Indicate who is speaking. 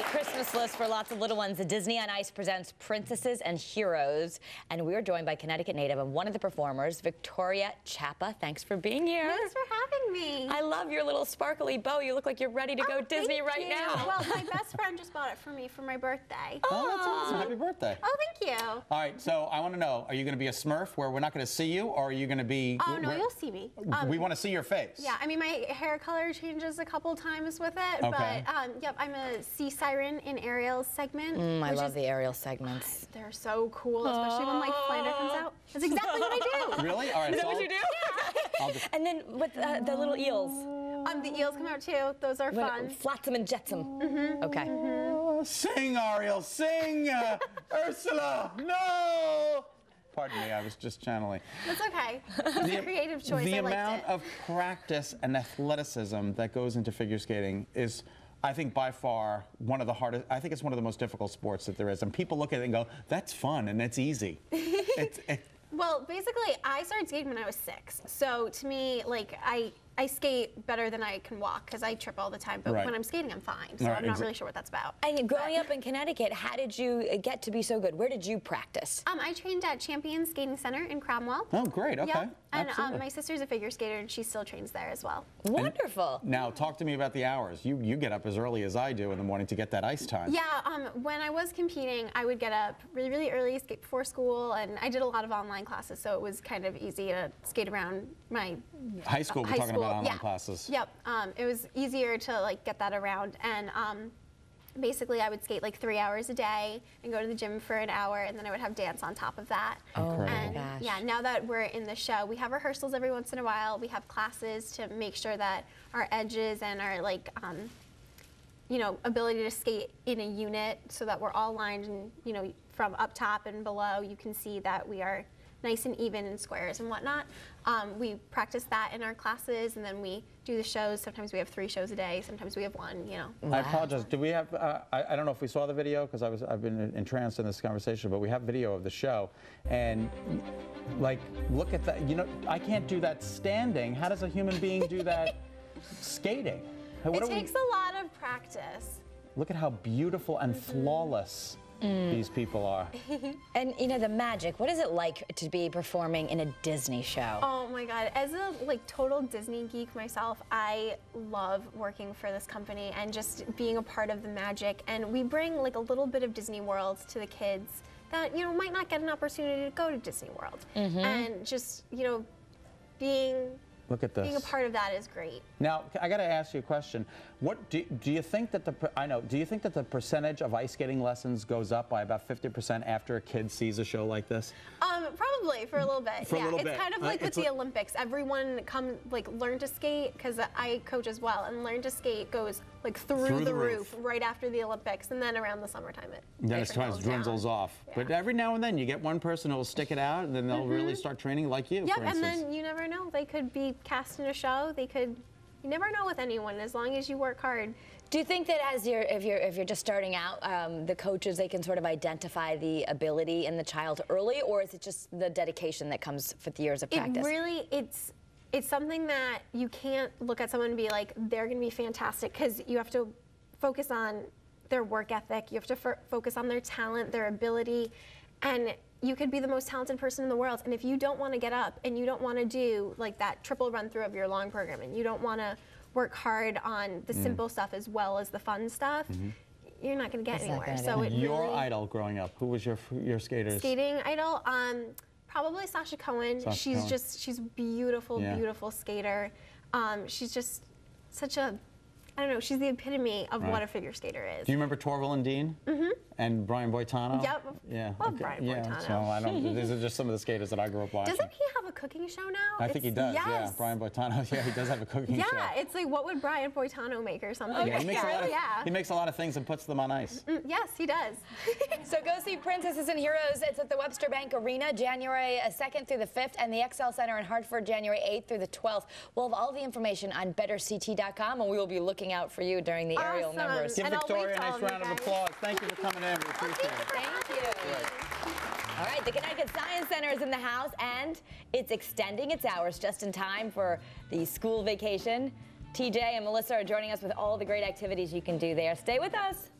Speaker 1: Christmas list for lots of little ones. The Disney on Ice presents Princesses and Heroes, and we are joined by Connecticut native and one of the performers, Victoria Chiappa. Thanks for being here.
Speaker 2: Thanks for having me.
Speaker 1: I love your little sparkly bow. You look like you're ready to go Disney right now.
Speaker 2: Well, my best friend just bought it for me for my birthday.
Speaker 3: Oh, that's awesome. Happy birthday.
Speaker 2: Oh, thank you.
Speaker 3: All right, so I want to know, are you going to be a Smurf where we're not going to see you, or are you going to be...
Speaker 2: Oh, no, you'll see me.
Speaker 3: We want to see your face.
Speaker 2: Yeah, I mean, my hair color changes a couple times with it,
Speaker 3: Okay.
Speaker 2: but yep, I'm a sea siren in Ariel's segment.
Speaker 1: I love the Ariel segments.
Speaker 2: They're so cool, especially when like Flounder comes out. That's exactly what I do.
Speaker 3: Really? All right.
Speaker 1: Is that what you do?
Speaker 2: Yeah.
Speaker 1: And then with the little eels.
Speaker 2: The eels come out too. Those are fun.
Speaker 1: Flotsam and jetsam. Okay.
Speaker 3: Oh, sing, Ariel, sing! Ursula, no! Pardon me, I was just channeling.
Speaker 2: That's okay. It's a creative choice.
Speaker 3: The
Speaker 2: I liked
Speaker 3: amount
Speaker 2: it.
Speaker 3: of practice and athleticism that goes into figure skating is, I think, by far one of the hardest. I think it's one of the most difficult sports that there is. And people look at it and go, that's fun and that's easy.
Speaker 2: Well, basically, I started skating when I was 6. So to me, like, I skate better than I can walk because I trip all the time. But when I'm skating, I'm fine. So I'm not really sure what that's about.
Speaker 1: And growing up in Connecticut, how did you get to be so good? Where did you practice?
Speaker 2: I trained at Champion Skating Center in Cromwell.
Speaker 3: Oh, great. Okay.
Speaker 2: Yep. And
Speaker 3: Absolutely.
Speaker 2: my sister's a figure skater, and she still trains there as well.
Speaker 1: Wonderful.
Speaker 3: Now, talk to me about the hours. You get up as early as I do in the morning to get that ice time.
Speaker 2: Yeah, when I was competing, I would get up really, really early, skate before school, and I did a lot of online classes, so it was kind of easy to skate around my
Speaker 3: high school. We're talking about online classes.
Speaker 2: Yep. It was easier to like get that around, and basically I would skate like 3 hours a day and go to the gym for an hour, and then I would have dance on top of that.
Speaker 1: Oh my
Speaker 2: and
Speaker 1: gosh.
Speaker 2: yeah, now that we're in the show, we have rehearsals every once in a while. We have classes to make sure that our edges and our like you know, ability to skate in a unit so that we're all lined, and you know, from up top and below you can see that we are nice and even in squares and whatnot. We practice that in our classes, and then we do the shows. Sometimes we have 3 shows a day, sometimes we have 1, you know.
Speaker 1: Wow.
Speaker 3: I apologize. Do we have, I don't know if we saw the video because I've been entranced in this conversation, but we have video of the show. And like, look at that. You know, I can't do that standing. How does a human being do that skating?
Speaker 2: It takes a lot of practice.
Speaker 3: Look at how beautiful and flawless these people are.
Speaker 1: And you know, the magic, what is it like to be performing in a Disney show?
Speaker 2: Oh my God, as a like total Disney geek myself, I love working for this company and just being a part of the magic. And we bring like a little bit of Disney World to the kids that, you know, might not get an opportunity to go to Disney World. And just, you know,
Speaker 3: Look at this.
Speaker 2: being a part of that is great.
Speaker 3: Now, I got to ask you a question. What do you think that do you think that the percentage of ice skating lessons goes up by about 50% after a kid sees a show like this?
Speaker 2: Probably for a little bit.
Speaker 3: For a little bit.
Speaker 2: It's kind of like with the Olympics. Everyone learn to skate, because I coach as well, and learn to skate goes like through the roof right after the Olympics, and then around the summertime
Speaker 3: Then it dwindles off. Yeah. But every now and then you get one person who will stick it out, and then they'll really start training like you, for instance.
Speaker 2: And then you never know. They could be cast in a show. You never know with anyone, as long as you work hard.
Speaker 1: Do you think that if you're just starting out, the coaches, they can sort of identify the ability in the child early, or is it just the dedication that comes with years of practice?
Speaker 2: It's something that you can't look at someone and be like, they're going to be fantastic, because you have to focus on their work ethic. You have to focus on their talent, their ability, and you could be the most talented person in the world, and if you don't want to get up and you don't want to do like that triple run through of your long program, and you don't want to work hard on the simple stuff as well as the fun stuff, you're not going to get anywhere. So
Speaker 3: your idol growing up, who was your skaters?
Speaker 2: Skating idol, probably Sasha Cohen. She's beautiful, beautiful skater. She's just such a, I don't know, she's the epitome of what a figure skater is.
Speaker 3: Do you remember Torval and Dean? And Brian Boitano?
Speaker 2: Yep.
Speaker 3: Yeah.
Speaker 2: Love Brian Boitano.
Speaker 3: Yeah, so I don't, these are just some of the skaters that I grew up watching.
Speaker 2: Doesn't he have a cooking show now?
Speaker 3: I think he does,
Speaker 2: yes.
Speaker 3: Yeah. Brian Boitano, yeah, he does have a cooking show.
Speaker 2: Yeah, it's like, what would Brian Boitano make or something?
Speaker 3: Yeah, he makes a lot of things and puts them on ice.
Speaker 2: Yes, he does.
Speaker 1: So go see Princesses and Heroes. It's at the Webster Bank Arena, January 2nd through the 5th, and the XL Center in Hartford, January 8th through the 12th. We'll have all the information on betterct.com, and we will be looking out for you during the aerial numbers.
Speaker 3: Give Victoria a nice round of applause. Thank you for coming in. We appreciate it.
Speaker 1: Thank you. All right, the Connecticut Science Center is in the house, and it's extending its hours just in time for the school vacation. TJ and Melissa are joining us with all the great activities you can do there. Stay with us.